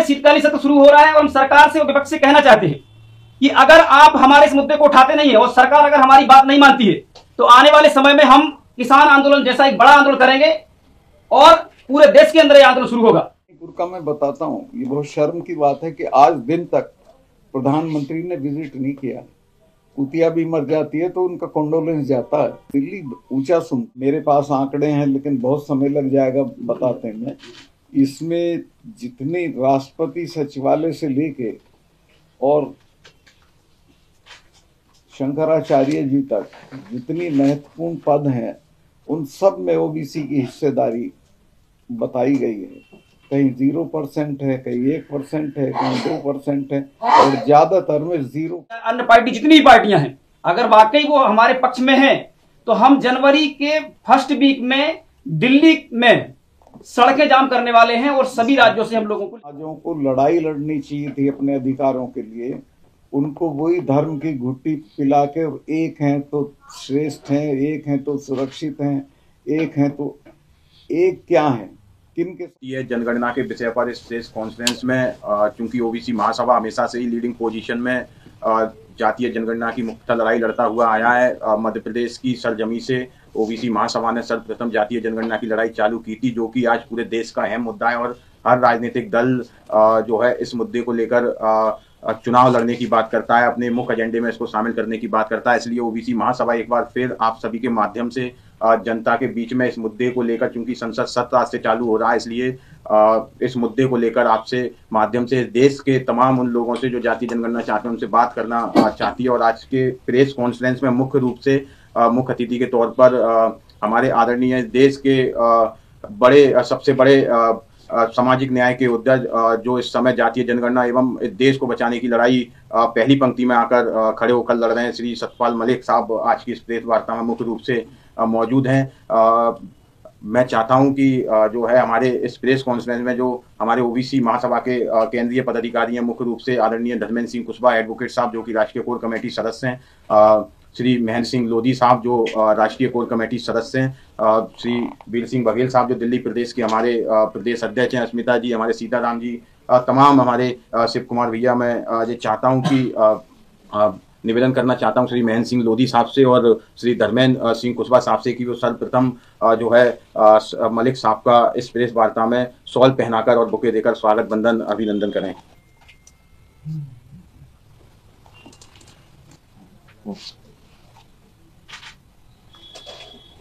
ये शीतकालीन सत्र शुरू हो रहा है और हम सरकार से और विपक्ष से कहना चाहते हैं कि अगर आप हमारे इस मुद्दे को उठाते नहीं है और सरकार अगर हमारी बात नहीं मानती है तो आने वाले समय में हम किसान आंदोलन जैसा एक बड़ा आंदोलन करेंगे और पूरे देश के अंदर यह आंदोलन शुरू होगा। का मैं बताता हूँ, ये बहुत शर्म की बात है कि आज दिन तक प्रधानमंत्री ने विजिट नहीं किया। कुतिया भी मर जाती है तो उनका कंडोलेंस जाता है। दिल्ली ऊंचा सुन, मेरे पास आंकड़े हैं लेकिन बहुत समय लग जाएगा बताते हैं। इसमें जितने राष्ट्रपति सचिवालय से लेके और शंकराचार्य जी तक जितनी महत्वपूर्ण पद हैं उन सब में ओबीसी की हिस्सेदारी बताई गई है। कहीं 0% है, कहीं 1% है, कहीं 2% है और ज्यादातर में 0। अन्य पार्टी जितनी भी पार्टियां हैं अगर वाकई वो हमारे पक्ष में हैं तो हम जनवरी के फर्स्ट वीक में दिल्ली में सड़कें जाम करने वाले हैं और सभी राज्यों से हम राज्यों को लड़ाई लड़नी चाहिए थी अपने अधिकारों के लिए। उनको वही धर्म की घुट्टी पिला के एक हैं तो श्रेष्ठ हैं, एक हैं तो सुरक्षित हैं, एक हैं तो एक क्या है ये जनगणना के विषय पर इस प्रेस कॉन्फ्रेंस में चूंकि ओबीसी महासभा हमेशा से ही लीडिंग पोजीशन में जातीय जनगणना की मुख्य लड़ाई लड़ता हुआ आया है। मध्य प्रदेश की सरजमी से ओबीसी महासभा ने सर्वप्रथम जातीय जनगणना की लड़ाई चालू की थी, जो कि आज पूरे देश का अहम मुद्दा है और हर राजनीतिक दल जो है इस मुद्दे को लेकर चुनाव लड़ने की बात करता है, अपने मुख्य एजेंडे में इसको शामिल करने की बात करता है। इसलिए ओबीसी महासभा एक बार फिर आप सभी के माध्यम से जनता के बीच में इस मुद्दे को लेकर, चूंकि संसद सत्र आज से चालू हो रहा है, इसलिए इस मुद्दे को लेकर आपसे माध्यम से देश के तमाम उन लोगों से जो जातीय जनगणना चाहते हैं उनसे बात करना चाहती है। और आज के प्रेस कॉन्फ्रेंस में मुख्य रूप से मुख्य अतिथि के तौर पर हमारे आदरणीय देश के सबसे बड़े सामाजिक न्याय के उद्यज जो इस समय जातीय जनगणना एवं देश को बचाने की लड़ाई पहली पंक्ति में आकर खड़े होकर लड़ रहे हैं, श्री सतपाल मलिक साहब आज की इस प्रेस वार्ता में मुख्य रूप से मौजूद हैं। मैं चाहता हूं कि जो है हमारे इस प्रेस कॉन्फ्रेंस में जो हमारे ओबीसी महासभा के केंद्रीय पदाधिकारी हैं, मुख्य रूप से आदरणीय धर्मेंद्र सिंह कुशवाहा एडवोकेट साहब जो कि राष्ट्रीय कोर कमेटी सदस्य हैं, श्री महेंद्र सिंह लोधी साहब जो राष्ट्रीय कोर कमेटी सदस्य हैं, श्री वीर सिंह बघेल साहब जो दिल्ली प्रदेश के हमारे प्रदेश अध्यक्ष हैं, अस्मिता जी, हमारे सीताराम जी, तमाम हमारे शिव कुमार भैया। मैं ये चाहता हूं कि निवेदन करना चाहता हूं श्री महेंद्र सिंह लोधी साहब से और श्री धर्मेंद्र सिंह कुशवाहा साहब से कि वो सर्वप्रथम जो है मलिक साहब का इस प्रेस वार्ता में शॉल पहनाकर और बुके देकर स्वागत बंदन अभिनंदन करें।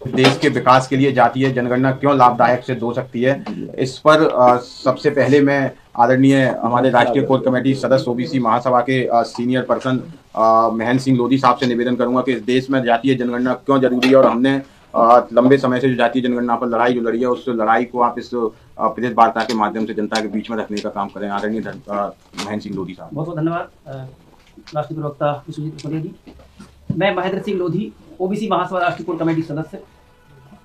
देश के विकास के लिए जातीय जनगणना क्यों लाभदायक सिद्ध हो सकती है, इस पर सबसे पहले मैं आदरणीय हमारे राष्ट्रीय कोर कमेटी सदस्य ओबीसी महासभा के सीनियर पर्सन महेंद्र सिंह लोधी साहब से निवेदन करूंगा कि इस देश में जातीय जनगणना क्यों जरूरी है और हमने लंबे समय से जो जातीय जनगणना पर लड़ाई जो लड़ी है उस लड़ाई को आप इस प्रेस वार्ता के माध्यम से जनता के बीच में रखने का काम करें। आदरणीय महेंद्र सिंह लोधी साहब। बहुत बहुत धन्यवाद राष्ट्रीय प्रवक्ता विश्वजीत जी। मैं महेंद्र सिंह लोधी ओबीसी महासभा राष्ट्रीय कोर कमेटी सदस्य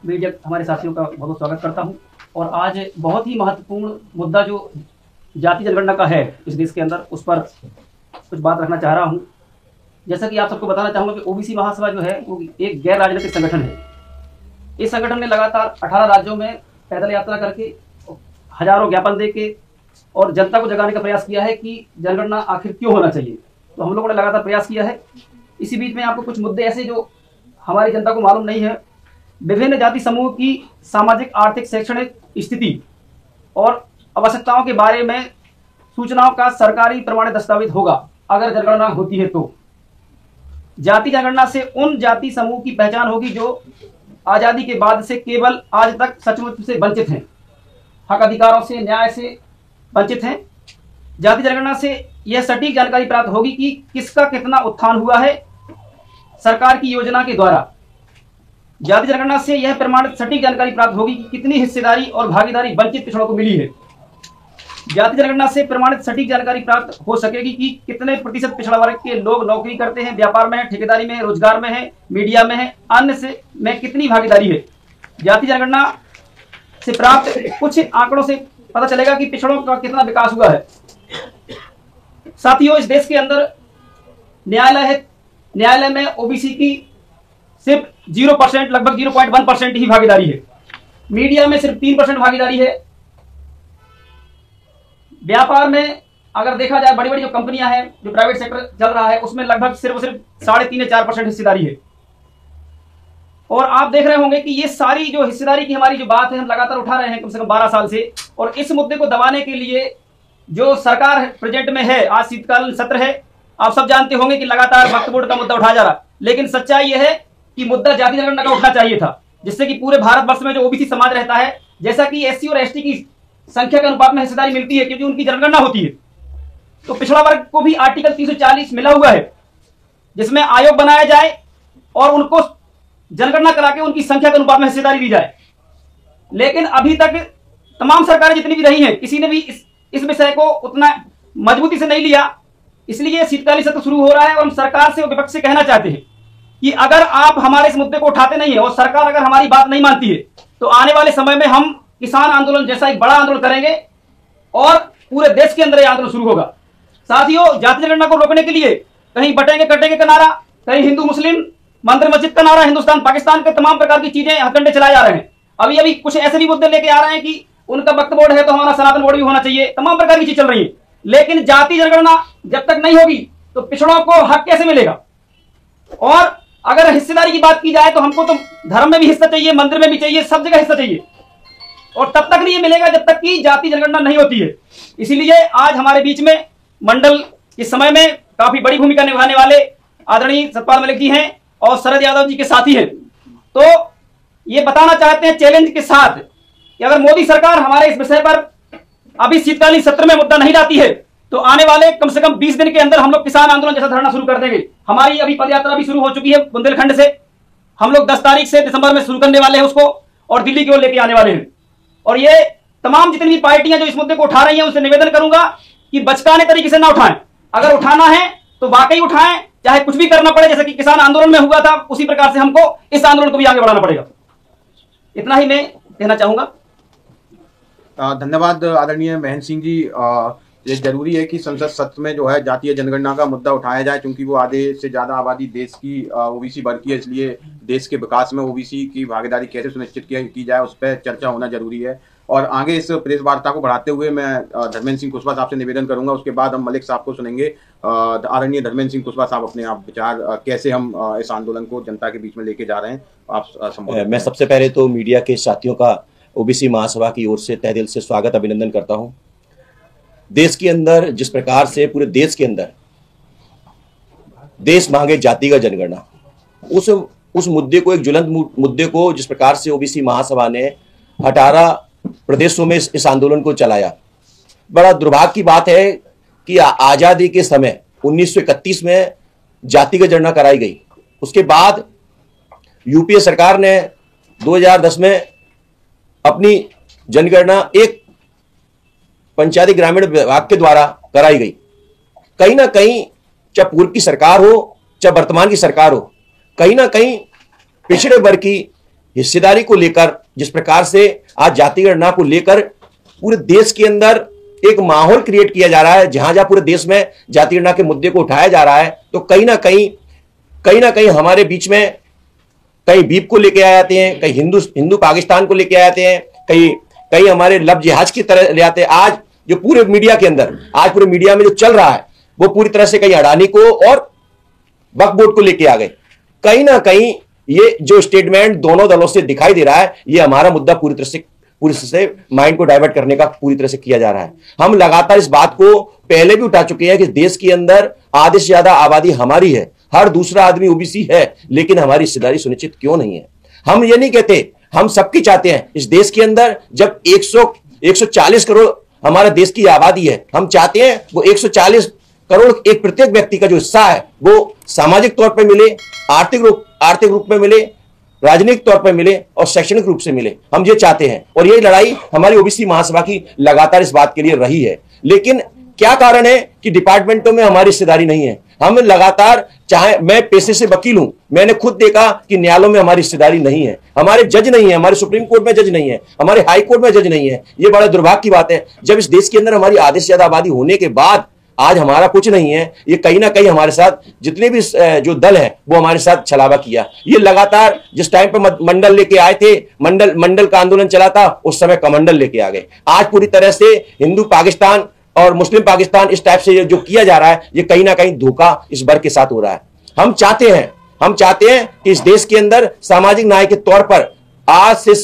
मीडिया हमारे साथियों का बहुत बहुत स्वागत करता हूं। और आज बहुत ही महत्वपूर्ण मुद्दा जो जातीय जनगणना का है इस देश के अंदर, उस पर कुछ बात रखना चाह रहा हूं। जैसा कि आप सबको बताना चाहूँगा कि ओबीसी महासभा जो है वो एक गैर राजनीतिक संगठन है। इस संगठन ने लगातार 18 राज्यों में पैदल यात्रा करके हजारों ज्ञापन दे के और जनता को जगाने का प्रयास किया है कि जनगणना आखिर क्यों होना चाहिए। तो हम लोगों ने लगातार प्रयास किया है। इसी बीच में आपको कुछ मुद्दे ऐसे जो हमारी जनता को मालूम नहीं है, विभिन्न जाति समूह की सामाजिक आर्थिक शैक्षणिक स्थिति और आवश्यकताओं के बारे में सूचनाओं का सरकारी प्रमाणित दस्तावेज होगा अगर जनगणना होती है तो। जाति जनगणना से उन जाति समूह की पहचान होगी जो आजादी के बाद से केवल आज तक सचमुच से वंचित हैं, हक अधिकारों से, न्याय से वंचित हैं। जाति जनगणना से यह सटीक जानकारी प्राप्त होगी कि किसका कितना उत्थान हुआ है सरकार की योजना के द्वारा। जाति जनगणना से यह प्रमाणित सटीक जानकारी प्राप्त होगी कि कितनी हिस्सेदारी और भागीदारी वंचित पिछड़ों को मिली है। जाति जनगणना से प्रमाणित सटीक जानकारी प्राप्त हो सकेगी कि कितने प्रतिशत पिछड़ा वर्ग के लोग नौकरी करते हैं, व्यापार में है, ठेकेदारी में है, रोजगार में है, मीडिया में है, अन्य से में कितनी भागीदारी है। जाति जनगणना से प्राप्त कुछ आंकड़ों से पता चलेगा कि पिछड़ों का कितना विकास हुआ है। साथियों, इस देश के अंदर न्यायालय है, न्यायालय में ओबीसी की सिर्फ 0% लगभग 0.1% ही भागीदारी है। मीडिया में सिर्फ 3% भागीदारी है। व्यापार में अगर देखा जाए बड़ी बड़ी जो कंपनियां हैं, जो प्राइवेट सेक्टर चल रहा है, उसमें लगभग सिर्फ 3.5 या 4% हिस्सेदारी है। और आप देख रहे होंगे कि ये सारी जो हिस्सेदारी की हमारी जो बात है हम लगातार उठा रहे हैं कम से कम 12 साल से। और इस मुद्दे को दबाने के लिए जो सरकार प्रेजेंट में है, आज शीतकालीन सत्र है, आप सब जानते होंगे कि लगातार वक्फ बोर्ड का मुद्दा उठाया जा रहा, लेकिन सच्चाई यह है कि मुद्दा जाति जनगणना का उठना चाहिए था, जिससे कि पूरे भारतवर्ष में जो ओबीसी समाज रहता है, जैसा कि एससी और एसटी की संख्या के अनुपात में हिस्सेदारी मिलती है क्योंकि उनकी जनगणना होती है, तो पिछड़ा वर्ग को भी आर्टिकल 340 मिला हुआ है, जिसमें आयोग बनाया जाए और उनको जनगणना करा के उनकी संख्या के अनुपात में हिस्सेदारी दी जाए। लेकिन अभी तक तमाम सरकारें जितनी भी रही हैं, किसी ने भी इस विषय को उतना मजबूती से नहीं लिया। इसलिए शीतकालीन सत्र शुरू हो रहा है और हम सरकार से और विपक्ष से कहना चाहते हैं कि अगर आप हमारे इस मुद्दे को उठाते नहीं है और सरकार अगर हमारी बात नहीं मानती है, तो आने वाले समय में हम किसान आंदोलन जैसा एक बड़ा आंदोलन करेंगे और पूरे देश के अंदर यह आंदोलन शुरू होगा। साथियों, जाति जनगणना को रोकने के लिए कहीं बटेंगे कटेंगे का नारा, कहीं हिंदू मुस्लिम मंदिर मस्जिद का नारा, हिंदुस्तान पाकिस्तान के तमाम प्रकार की चीजें हथकंडे चलाए जा रहे हैं। अभी अभी कुछ ऐसे भी मुद्दे लेके आ रहे हैं कि उनका वक्फ बोर्ड है तो हमारा सनातन बोर्ड भी होना चाहिए, तमाम प्रकार की चीज चल रही है। लेकिन जाति जनगणना जब तक नहीं होगी तो पिछड़ों को हक कैसे मिलेगा? और अगर हिस्सेदारी की बात की जाए तो हमको तो धर्म में भी हिस्सा चाहिए, मंदिर में भी चाहिए, सब जगह हिस्सा चाहिए, और तब तक नहीं मिलेगा जब तक कि जाति जनगणना नहीं होती है। इसीलिए आज हमारे बीच में मंडल इस समय में काफी बड़ी भूमिका निभाने वाले आदरणीय सतपाल मलिक जी हैं और शरद यादव जी के साथी हैं। तो ये बताना चाहते हैं चैलेंज के साथ कि अगर मोदी सरकार हमारे इस विषय पर अभी शीतकालीन सत्र में मुद्दा नहीं लाती है तो आने वाले कम से कम 20 दिन के अंदर हम लोग किसान आंदोलन जैसा धरना शुरू कर देंगे। हमारी अभी पदयात्रा भी शुरू हो चुकी है बुंदेलखंड से, हम लोग 10 तारीख से दिसंबर में शुरू करने वाले हैं उसको, और दिल्ली की ओर लेके आने वाले हैं। और ये तमाम जितनी भी पार्टियां जो इस मुद्दे को उठा रही हैं उनसे निवेदन करूंगा कि बचकाने तरीके से ना उठाएं, अगर उठाना है तो वाकई उठाएं, चाहे कुछ भी करना पड़े, जैसा कि किसान आंदोलन में हुआ था उसी प्रकार से हमको इस आंदोलन को भी आगे बढ़ाना पड़ेगा। इतना ही मैं कहना चाहूंगा। धन्यवाद आदरणीय महेंद्र सिंह जी। ये जरूरी है कि संसद सत्र में जो है जातीय जनगणना का मुद्दा उठाया जाए, क्योंकि वो आधे से ज्यादा आबादी देश की ओबीसी वर्ग की है, इसलिए देश के विकास में ओबीसी की भागीदारी कैसे सुनिश्चित की जाए उस पर चर्चा होना जरूरी है। और आगे इस प्रेस वार्ता को बढ़ाते हुए मैं धर्मेंद्र सिंह कुशवाहा साहब से निवेदन करूंगा, उसके बाद हम मलिक साहब को सुनेंगे। आदरणीय धर्मेंद्र सिंह कुशवाहा साहब, अपने आप विचार कैसे हम इस आंदोलन को जनता के बीच में लेके जा रहे हैं, आप मैं सबसे पहले तो मीडिया के साथियों का ओबीसी महासभा की ओर से तहे दिल से स्वागत अभिनंदन करता हूं। देश के अंदर जिस प्रकार से पूरे देश के अंदर देश मांगे जाति का जनगणना, उस मुद्दे को, एक ज्वलंत मुद्दे को जिस प्रकार से ओबीसी महासभा ने 18 प्रदेशों में इस आंदोलन को चलाया, बड़ा दुर्भाग्य की बात है कि आजादी के समय 1931 में जाति की जनगणना कराई गई। उसके बाद यूपीए सरकार ने 2010 में अपनी जनगणना एक पंचायती ग्रामीण विभाग के द्वारा कराई गई। कहीं ना कहीं, चाहे पूर्व की सरकार हो चाहे वर्तमान की सरकार हो, कहीं ना कहीं पिछड़े वर्ग की हिस्सेदारी को लेकर, जिस प्रकार से आज जाति गणना को लेकर पूरे देश के अंदर एक माहौल क्रिएट किया जा रहा है, जहां जहां पूरे देश में जाति गणना के मुद्दे को उठाया जा रहा है, तो कहीं ना कहीं हमारे बीच में कहीं बीप को लेके आ जाते हैं, कहीं हिंदू पाकिस्तान को लेके आ जाते हैं, कहीं हमारे लब जिहाज की तरह ले आते हैं। आज जो पूरे मीडिया के अंदर, आज पूरे मीडिया में जो चल रहा है वो पूरी तरह से कहीं अडानी को और वक्फ बोर्ड को लेके आ गए। कहीं ना कहीं ये जो स्टेटमेंट दोनों दलों से दिखाई दे रहा है, ये हमारा मुद्दा पूरी तरह से माइंड को डाइवर्ट करने का पूरी तरह से किया जा रहा है। हम लगातार इस बात को पहले भी उठा चुके हैं कि देश के अंदर आधे से ज्यादा आबादी हमारी है, हर दूसरा आदमी ओबीसी है, लेकिन हमारी हिस्सेदारी सुनिश्चित क्यों नहीं है? हम ये नहीं कहते, हम सबकी चाहते हैं। इस देश के अंदर जब 140 करोड़ हमारे देश की आबादी है, हम चाहते हैं वो 140 करोड़ एक प्रत्येक व्यक्ति का जो हिस्सा है वो सामाजिक तौर पर मिले, आर्थिक रूप में मिले, राजनीतिक तौर पर मिले और शैक्षणिक रूप से मिले। हम ये चाहते हैं और ये लड़ाई हमारी ओबीसी महासभा की लगातार इस बात के लिए रही है। लेकिन क्या कारण है कि डिपार्टमेंटों में हमारी हिस्सेदारी नहीं है? हम लगातार, चाहे मैं पेशे से वकील हूं, मैंने खुद देखा कि न्यायालयों में हमारी हिस्सेदारी नहीं है, हमारे जज नहीं है, हमारे सुप्रीम कोर्ट में जज नहीं है, हमारे हाई कोर्ट में जज नहीं है। ये बड़ा दुर्भाग्य की बात है। जब इस देश के अंदर हमारी आधे से ज्यादा आबादी होने के बाद आज हमारा कुछ नहीं है, ये कहीं ना कहीं हमारे साथ जितने भी जो दल है वो हमारे साथ छलावा किया। ये लगातार जिस टाइम पर मंडल लेके आए थे, मंडल का आंदोलन चला था, उस समय कमंडल लेके आ गए। आज पूरी तरह से हिंदू पाकिस्तान और मुस्लिम पाकिस्तान इस टाइप से जो किया जा रहा है, ये कहीं ना कहीं धोखा इस वर्ग के साथ हो रहा है। हम चाहते हैं कि इस देश के अंदर सामाजिक न्याय के तौर पर आज से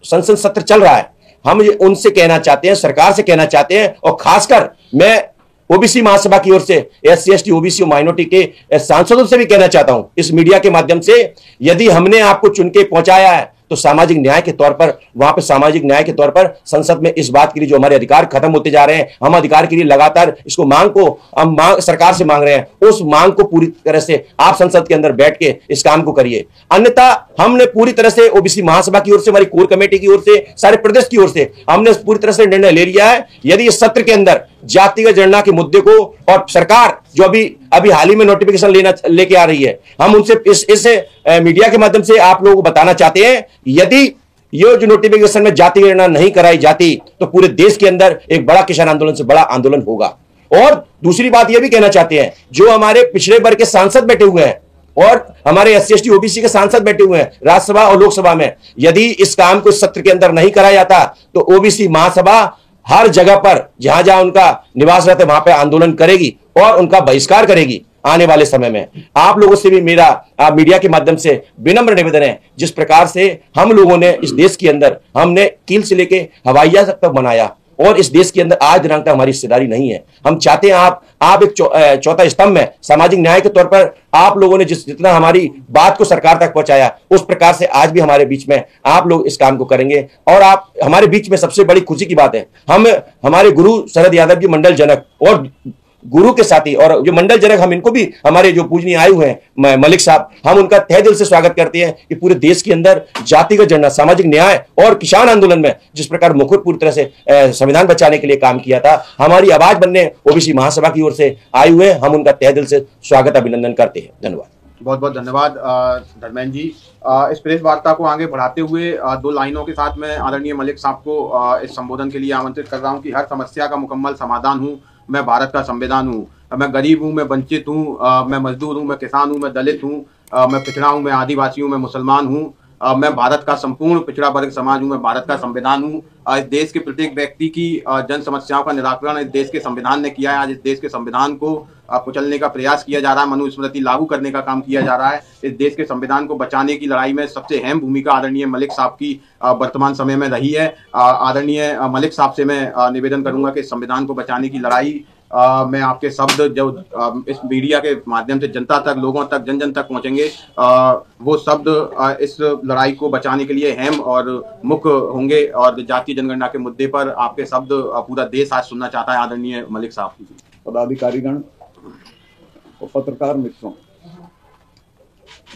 संसद सत्र चल रहा है, हम उनसे कहना चाहते हैं, सरकार से कहना चाहते हैं, और खासकर मैं ओबीसी महासभा की ओर से SC ST ओबीसी और माइनॉरिटी के सांसदों से भी कहना चाहता हूं, इस मीडिया के माध्यम से, यदि हमने आपको चुन के पहुंचाया है तो सामाजिक न्याय के तौर पर, वहां पे सामाजिक न्याय के तौर पर संसद में इस बात के लिए जो हमारे अधिकार खत्म होते जा रहे हैं, हम अधिकार के लिए लगातार इसको हम सरकार से मांग रहे हैं, उस मांग को पूरी तरह से आप संसद के अंदर बैठ के इस काम को करिए। अन्यथा हमने पूरी तरह से ओबीसी महासभा की ओर से, हमारी कोर कमेटी की ओर से, सारे प्रदेश की ओर से हमने पूरी तरह से निर्णय ले लिया है, यदि इस सत्र के अंदर जातिगत जनगणना के मुद्दे को, और सरकार जो अभी हाल ही में नोटिफिकेशन लेके आ रही है, हम उनसे इस मीडिया के माध्यम से आप लोगों को बताना चाहते हैं, यदि ये जो नोटिफिकेशन में जाति गणना नहीं कराई जाती तो पूरे देश के अंदर एक बड़ा किसान आंदोलन से बड़ा आंदोलन होगा। और दूसरी बात यह भी कहना चाहते हैं, जो हमारे पिछड़े वर्ग के सांसद बैठे हुए हैं और हमारे SC ST ओबीसी के सांसद बैठे हुए हैं राज्यसभा और लोकसभा में, यदि इस काम को इस सत्र के अंदर नहीं कराया जाता तो ओबीसी महासभा हर जगह पर जहां जहां उनका निवास रहता है वहां पर आंदोलन करेगी और उनका बहिष्कार करेगी। आने वाले समय में आप लोगों से भी मेरा मीडिया के माध्यम से विनम्र निवेदन है, जिस प्रकार से हम लोगों ने इस देश के अंदर, हमने कील से लेके हवाई जहाज तक बनाया, और इस देश के अंदर आज दिनांक तक हमारी हिस्सेदारी नहीं है। हम चाहते हैं आप एक चौथा स्तंभ में सामाजिक न्याय के तौर पर आप लोगों ने जितना हमारी बात को सरकार तक पहुंचाया, उस प्रकार से आज भी हमारे बीच में आप लोग इस काम को करेंगे। और आप हमारे बीच में सबसे बड़ी खुशी की बात है, हमारे गुरु शरद यादव जी मंडल जनक और गुरु के साथी और जो मंडल जनक, हम इनको भी, हमारे जो पूजनीय आए हुए हैं मलिक साहब, हम उनका तहे दिल से स्वागत करते हैं कि पूरे देश के अंदर जातिगत जनगणना, सामाजिक न्याय और किसान आंदोलन में जिस प्रकार मुखर पूरी तरह से संविधान बचाने के लिए काम किया था, हमारी आवाज बनने ओबीसी महासभा की ओर से आए हुए, हम उनका तहे दिल से स्वागत अभिनंदन करते हैं। धन्यवाद, बहुत बहुत धन्यवाद धर्मेंद्र जी। इस प्रेस वार्ता को आगे बढ़ाते हुए 2 लाइनों के साथ मैं आदरणीय मलिक साहब को इस संबोधन के लिए आमंत्रित कर रहा हूं कि हर समस्या का मुकम्मल समाधान हूं, मैं भारत का संविधान हूँ, मैं गरीब हूँ, मैं वंचित हूँ, मैं मजदूर हूँ, मैं किसान हूँ, मैं दलित हूँ, मैं पिछड़ा हूँ, मैं आदिवासी हूँ, मैं मुसलमान हूँ, मैं भारत का संपूर्ण पिछड़ा वर्ग समाज हूँ, मैं भारत का संविधान हूँ। इस देश के प्रत्येक व्यक्ति की जन समस्याओं का निराकरण इस देश के संविधान ने किया है। आज इस देश के संविधान को कुचलने का प्रयास किया जा रहा है, मनुस्मृति लागू करने का काम किया जा रहा है। इस देश के संविधान को बचाने की लड़ाई में सबसे अहम भूमिका आदरणीय मलिक साहब की वर्तमान समय में रही है। आदरणीय मलिक साहब से मैं निवेदन करूंगा कि संविधान को बचाने की लड़ाई में आपके शब्द जो इस मीडिया के माध्यम से जनता तक, लोगों तक, जन जन तक पहुंचेंगे, वो शब्द इस लड़ाई को बचाने के लिए अहम और मुख्य होंगे। और जातीय जनगणना के मुद्दे पर आपके शब्द पूरा देश आज सुनना चाहता है। आदरणीय मलिक साहब। पदाधिकारीगण और पत्रकार मित्रों,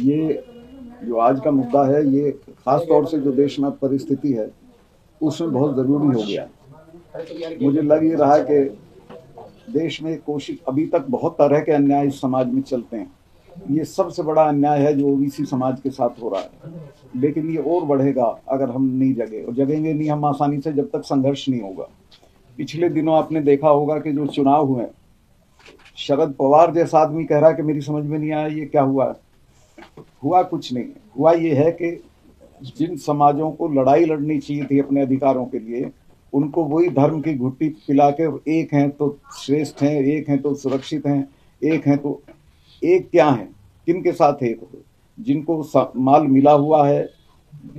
ये जो आज का मुद्दा है, ये खास तौर से जो देश में परिस्थिति है उसमें बहुत जरूरी हो गया। मुझे लग ये रहा है कि देश में कोशिश, अभी तक बहुत तरह के अन्याय इस समाज में चलते हैं, ये सबसे बड़ा अन्याय है जो ओबीसी समाज के साथ हो रहा है। लेकिन ये और बढ़ेगा अगर हम नहीं जगे, और जगेंगे नहीं हम आसानी से जब तक संघर्ष नहीं होगा। पिछले दिनों आपने देखा होगा कि जो चुनाव हुए, शरद पवार जैसा आदमी कह रहा है कि मेरी समझ में नहीं आया ये क्या हुआ। हुआ कुछ नहीं, हुआ ये है कि जिन समाजों को लड़ाई लड़नी चाहिए थी अपने अधिकारों के लिए, उनको वही धर्म की घुट्टी पिला के, एक हैं तो श्रेष्ठ हैं, एक हैं तो सुरक्षित हैं, एक हैं तो एक क्या हैं, किन के साथ एक हो, जिनको माल मिला हुआ है,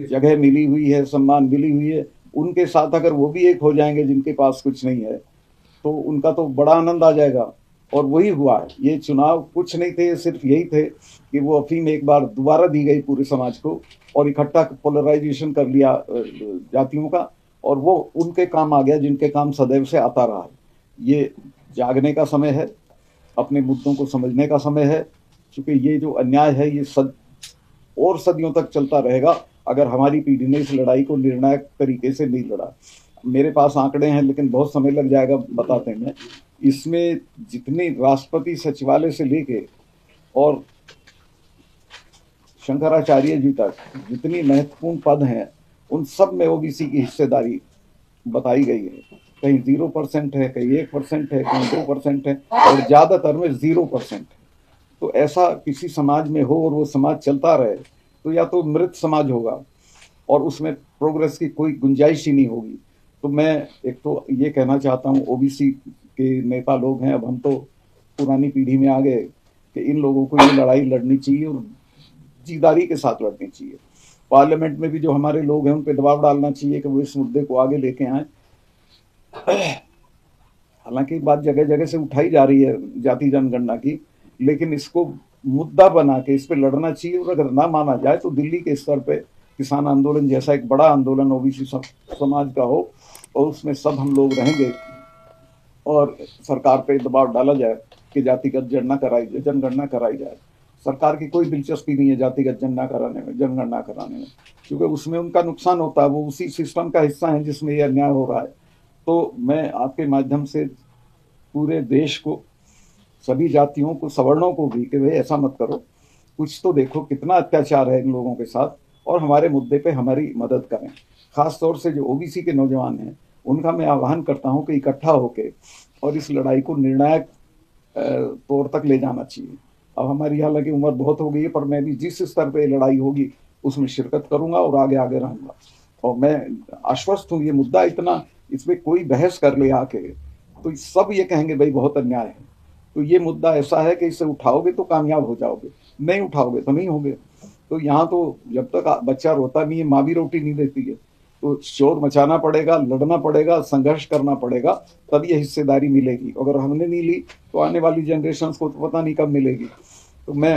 जगह मिली हुई है, सम्मान मिली हुई है, उनके साथ अगर वो भी एक हो जाएंगे जिनके पास कुछ नहीं है, तो उनका तो बड़ा आनंद आ जाएगा। और वही हुआ है। ये चुनाव कुछ नहीं थे, सिर्फ यही थे कि वो अफीम एक बार दोबारा दी गई पूरे समाज को और इकट्ठा पोलराइजेशन कर लिया जातियों का, और वो उनके काम आ गया जिनके काम सदैव से आता रहा है। ये जागने का समय है, अपने मुद्दों को समझने का समय है, क्योंकि ये जो अन्याय है ये और सदियों तक चलता रहेगा अगर हमारी पीढ़ी ने इस लड़ाई को निर्णायक तरीके से नहीं लड़ा। मेरे पास आंकड़े हैं लेकिन बहुत समय लग जाएगा बताते हैं। इसमें जितनी राष्ट्रपति सचिवालय से लेके और शंकराचार्य जी तक जितनी महत्वपूर्ण पद हैं, उन सब में ओबीसी की हिस्सेदारी बताई गई है। कहीं 0% है, कहीं 1% है, कहीं 2% है, और ज़्यादातर में 0% है। तो ऐसा किसी समाज में हो और वो समाज चलता रहे तो या तो मृत समाज होगा और उसमें प्रोग्रेस की कोई गुंजाइश ही नहीं होगी। तो मैं एक तो ये कहना चाहता हूँ, ओबीसी के नेता लोग हैं, अब हम तो पुरानी पीढ़ी में आ गए, कि इन लोगों को ये लड़ाई लड़नी चाहिए और जीदारी के साथ लड़नी चाहिए। पार्लियामेंट में भी जो हमारे लोग हैं उन पर दबाव डालना चाहिए कि वो इस मुद्दे को आगे लेके आए। हालांकि बात जगह जगह से उठाई जा रही है जाति जनगणना की, लेकिन इसको मुद्दा बना के इस पे लड़ना चाहिए। और अगर ना माना जाए तो दिल्ली के स्तर पे किसान आंदोलन जैसा एक बड़ा आंदोलन ओबीसी समाज का हो, और उसमें सब हम लोग रहेंगे और सरकार पे दबाव डाला जाए कि जातिगत जनगणना कराई जाए। सरकार की कोई दिलचस्पी नहीं है जातिगत जनगणना कराने में, क्योंकि उसमें उनका नुकसान होता है, वो उसी सिस्टम का हिस्सा है जिसमें ये अन्याय हो रहा है। तो मैं आपके माध्यम से पूरे देश को, सभी जातियों को, सवर्णों को भी, कि भाई ऐसा मत करो, कुछ तो देखो कितना अत्याचार है इन लोगों के साथ, और हमारे मुद्दे पे हमारी मदद करें। खास तौर से जो ओबीसी के नौजवान हैं उनका मैं आह्वान करता हूं कि इकट्ठा होके और इस लड़ाई को निर्णायक तौर तक ले जाना चाहिए। अब हमारी हालांकि उम्र बहुत हो गई है, पर मैं भी जिस स्तर पे लड़ाई होगी उसमें शिरकत करूंगा और आगे आगे रहूंगा। और मैं आश्वस्त हूँ, ये मुद्दा इतना, इसमें कोई बहस कर ले आके तो सब ये कहेंगे भाई बहुत अन्याय है। तो ये मुद्दा ऐसा है कि इसे उठाओगे तो कामयाब हो जाओगे, नहीं उठाओगे तो नहीं होगे। तो यहाँ तो जब तक बच्चा रोता नहीं है, माँ भी रोटी नहीं देती है, तो शोर मचाना पड़ेगा, लड़ना पड़ेगा, संघर्ष करना पड़ेगा, तब ये हिस्सेदारी मिलेगी। अगर हमने नहीं ली तो आने वाली जनरेशन को तो पता नहीं कब मिलेगी। तो मैं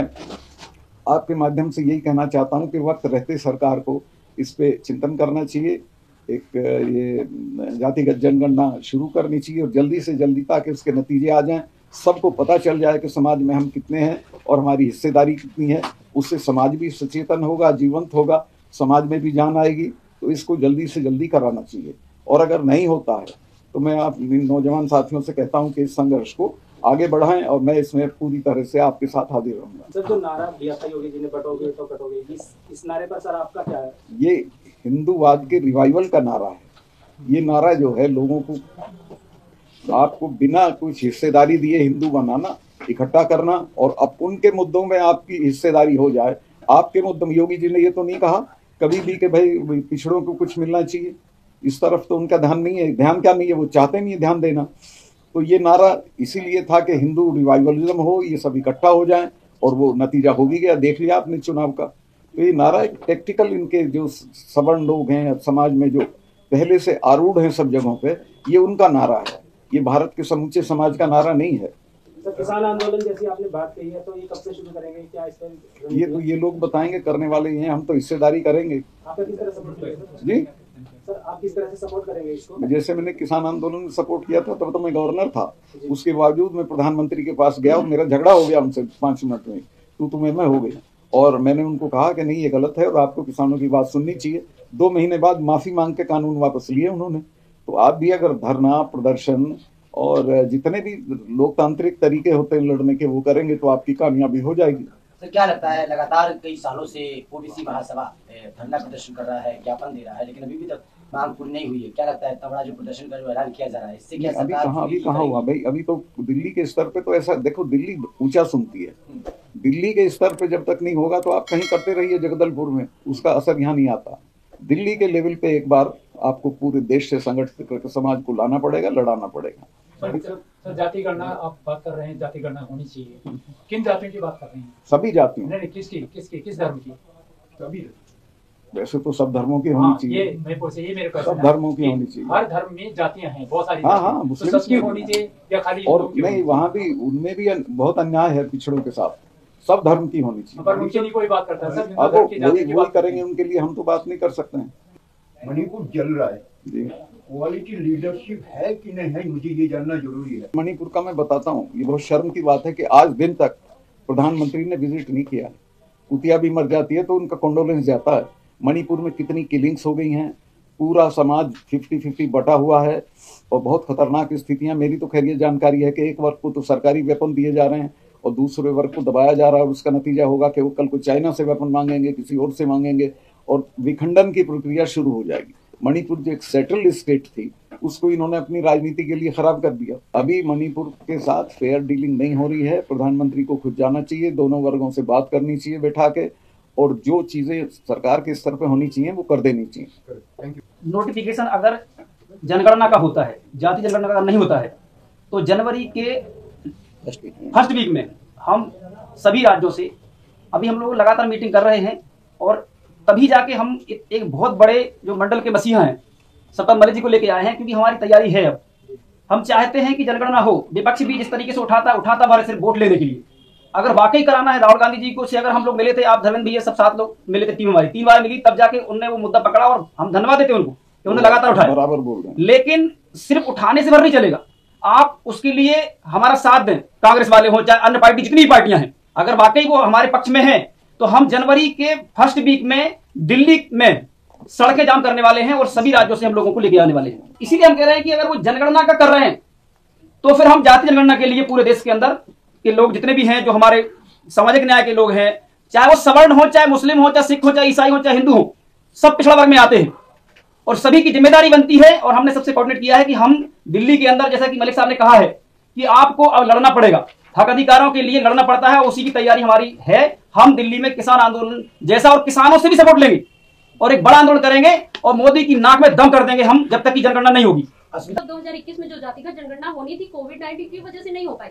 आपके माध्यम से यही कहना चाहता हूँ कि वक्त रहते सरकार को इस पे चिंतन करना चाहिए, एक ये जातिगत जनगणना शुरू करनी चाहिए और जल्दी से जल्दी, ताकि उसके नतीजे आ जाएं, सबको पता चल जाए कि समाज में हम कितने हैं और हमारी हिस्सेदारी कितनी है। उससे समाज भी सचेतन होगा, जीवंत होगा, समाज में भी जान आएगी। तो इसको जल्दी से जल्दी कराना चाहिए। और अगर नहीं होता है तो मैं आप नौजवान साथियों से कहता हूं कि इस संघर्ष को आगे बढ़ाएं, और मैं इसमें पूरी तरह से आपके साथ हाजिर रहूंगा। सर, जो नारा दिया था योगी जी ने, बटोगे तो कटोगे, इस नारे पर सर आपका क्या है? ये हिंदूवाद के रिवाइवल का नारा है। ये नारा जो है लोगों को, आपको बिना कुछ हिस्सेदारी दिए हिंदू बनाना, इकट्ठा करना, और अब उनके मुद्दों में आपकी हिस्सेदारी हो जाए। आपके मुद्दों में योगी जी ने ये तो नहीं कहा कभी भी कि भाई पिछड़ों को कुछ मिलना चाहिए, इस तरफ तो उनका ध्यान नहीं है। ध्यान क्या नहीं है, वो चाहते नहीं है ध्यान देना। तो ये नारा इसीलिए था कि हिंदू रिवाइवलिज्म हो, ये सब इकट्ठा हो जाएं, और वो नतीजा हो भी गया, देख लिया आपने चुनाव का। तो ये नारा एक टैक्टिकल, इनके जो सवर्ण लोग हैं समाज में, जो पहले से आरूढ़ हैं सब जगहों पे, ये उनका नारा है, ये भारत के समूचे समाज का नारा नहीं है। सर, किसान आंदोलन जैसी आपने बात कही है, तो ये कब से शुरू करेंगे, क्या इस पर? ये तो ये लोग बताएंगे, करने वाले हैं, हम तो हिस्सेदारी करेंगे। आप किस तरह सपोर्ट करेंगे जी सर? आप किस तरह से सपोर्ट करेंगे इसको? जैसे मैंने किसान आंदोलन में सपोर्ट किया था, तब तो मैं गवर्नर था, उसके बावजूद मैं प्रधानमंत्री के पास गया और मेरा झगड़ा हो गया उनसे 5 मिनट में, तू मैं हो गई। और मैंने उनको कहा कि नहीं, ये गलत है और आपको किसानों की बात सुननी चाहिए। 2 महीने बाद माफी मांग के कानून वापस लिए उन्होंने। तो आप भी अगर धरना, प्रदर्शन और जितने भी लोकतांत्रिक तरीके होते हैं लड़ने के, वो करेंगे तो आपकी कामयाबी हो जाएगी। सर, क्या लगता है, लगातार कई सालों से ओबीसी महासभा धरना प्रदर्शन कर रहा है, ज्ञापन दे रहा है, लेकिन अभी भी तक मांग पूरी नहीं हुई है। क्या लगता है, इतना बड़ा जो प्रदर्शन का जो ऐलान किया जा रहा है, इससे क्या अभी कहाँ हुआ भाई? अभी तो दिल्ली के स्तर पे तो ऐसा देखो, दिल्ली ऊंचा सुनती है। दिल्ली के स्तर पे जब तक नहीं होगा तो आप कहीं करते रहिए जगदलपुर में, उसका असर यहाँ नहीं आता। दिल्ली के लेवल पे एक बार आपको पूरे देश से संगठित करके समाज को लाना पड़ेगा, लड़ाना पड़ेगा। सर, जाति गणना आप बात कर रहे हैं, जाति गणना होनी चाहिए, किन जातियों की बात कर रहे हैं? सभी जातियों। नहीं, किस धर्म की? सभी। वैसे तो सब धर्मों की होनी चाहिए। ये मेरे सब धर्मों की होनी चाहिए। हर धर्म में जातियां हैं, बहुत सारी। हाँ, मुस्लिम की होनी चाहिए या खाली? और नहीं, वहाँ भी, उनमें भी बहुत अन्याय है पिछड़ों के साथ। सब धर्म की होनी चाहिए। पर उनके लिए कोई बात करता है सर? अब वही करेंगे उनके लिए, हम तो बात नहीं कर सकते हैं। मणिपुर जल रहा है जी, क्वालिटी लीडरशिप है कि नहीं है, मुझे ये जानना जरूरी है। मणिपुर का मैं बताता हूँ, ये बहुत शर्म की बात है कि आज दिन तक प्रधानमंत्री ने विजिट नहीं किया। कुतिया भी मर जाती है तो उनका कंडोलेंस जाता है। मणिपुर में कितनी किलिंग्स हो गई हैं, पूरा समाज 50-50 बटा हुआ है और बहुत खतरनाक स्थितियां। मेरी तो खैर ये जानकारी है कि एक वर्ग को तो सरकारी वेपन दिए जा रहे हैं और दूसरे वर्ग को दबाया जा रहा है, और उसका नतीजा होगा कि वो कल को चाइना से वेपन मांगेंगे, किसी और से मांगेंगे, और विखंडन की प्रक्रिया शुरू हो जाएगी। मणिपुर जो एक सेटल्ड स्टेट थी, उसको इन्होंने अपनी राजनीति के लिए खराब कर दिया। अभी मणिपुर के साथ फेयर डीलिंग नहीं हो रही है। प्रधानमंत्री को खुद जाना चाहिए, दोनों वर्गों से बात करनी चाहिए बैठा के, और जो चीजें सरकार के स्तर पे होनी चाहिए वो कर देनी चाहिए। नोटिफिकेशन अगर जनगणना का होता है, जाति जनगणना का नहीं होता है। तो जनवरी के फर्स्ट वीक में हम सभी राज्यों से अभी हम लोग लगातार मीटिंग कर रहे हैं और तभी जाके हम एक बहुत बड़े जो मंडल के मसीहा हैं सतत मलिक जी को लेके आए हैं, क्योंकि हमारी तैयारी है। अब हम चाहते हैं कि जनगणना हो। विपक्ष भी जिस तरीके से उठाता हमारे सिर्फ वोट लेने के लिए। अगर वाकई कराना है, राहुल गांधी जी को से अगर हम लोग मिले थे, आप धर्मेंद्र भैया सब 7 लोग मिले थे, टीम हमारी 3 बार मिली, तब जाके उन्होंने वो मुद्दा पकड़ा और हम धन्यवाद देते हैं उनको कि उन्होंने लगातार उठाया। बराबर बोल रहे हैं। लेकिन सिर्फ उठाने से भर नहीं चलेगा, आप उसके लिए हमारा साथ दें, कांग्रेस वाले हो चाहे अन्य पार्टी, जितनी भी पार्टियां हैं, अगर वाकई वो हमारे पक्ष में है तो हम जनवरी के फर्स्ट वीक में दिल्ली में सड़कें जाम करने वाले हैं और सभी राज्यों से हम लोगों को लेके आने वाले हैं। इसीलिए हम कह रहे हैं कि अगर वो जनगणना का कर रहे हैं तो फिर हम जाति जनगणना के लिए पूरे देश के अंदर के लोग जितने भी हैं, जो हमारे सामाजिक न्याय के लोग हैं, चाहे वो सवर्ण हो, चाहे मुस्लिम हो, चाहे सिख हो, चाहे ईसाई हो, चाहे हिंदू हो, सब पिछड़ा वर्ग में आते हैं और सभी की जिम्मेदारी बनती है। और हमने सबसे कोऑर्डिनेट किया है कि हम दिल्ली के अंदर, जैसा कि मलिक साहब ने कहा है कि आपको अब लड़ना पड़ेगा, हक अधिकारों के लिए लड़ना पड़ता है, उसी की तैयारी हमारी है। हम दिल्ली में किसान आंदोलन जैसा और किसानों से भी सपोर्ट लेंगे और एक बड़ा आंदोलन करेंगे और मोदी की नाक में दम कर देंगे हम, जब तक की जनगणना नहीं होगी। 2021 में जो जातिगत जनगणना होनी थी, कोविड-19 की वजह से नहीं हो पाई,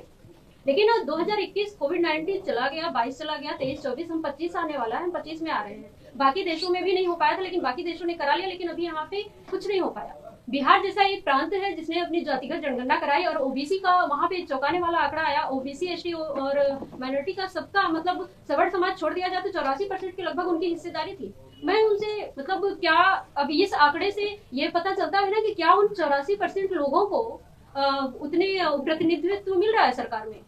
लेकिन 2021 कोविड-19 चला गया, 22 चला गया, 23-24, हम 25 आने वाला है, हम 25 में आ रहे हैं। बाकी देशों में भी नहीं हो पाया था, लेकिन बाकी देशों ने करा लिया, लेकिन अभी यहाँ पे कुछ नहीं हो पाया। बिहार जैसा एक प्रांत है जिसने अपनी जातिगत जनगणना कराई और ओबीसी का वहाँ पे चौंकाने वाला आंकड़ा आया। ओबीसी, एसटी और माइनॉरिटी का सबका मतलब सवर्ण समाज छोड़ दिया जाए तो 84% के लगभग उनकी हिस्सेदारी थी। मैं उनसे मतलब क्या अब इस आंकड़े से ये पता चलता है ना कि क्या उन 84% लोगों को उतने प्रतिनिधित्व मिल रहा है सरकार में।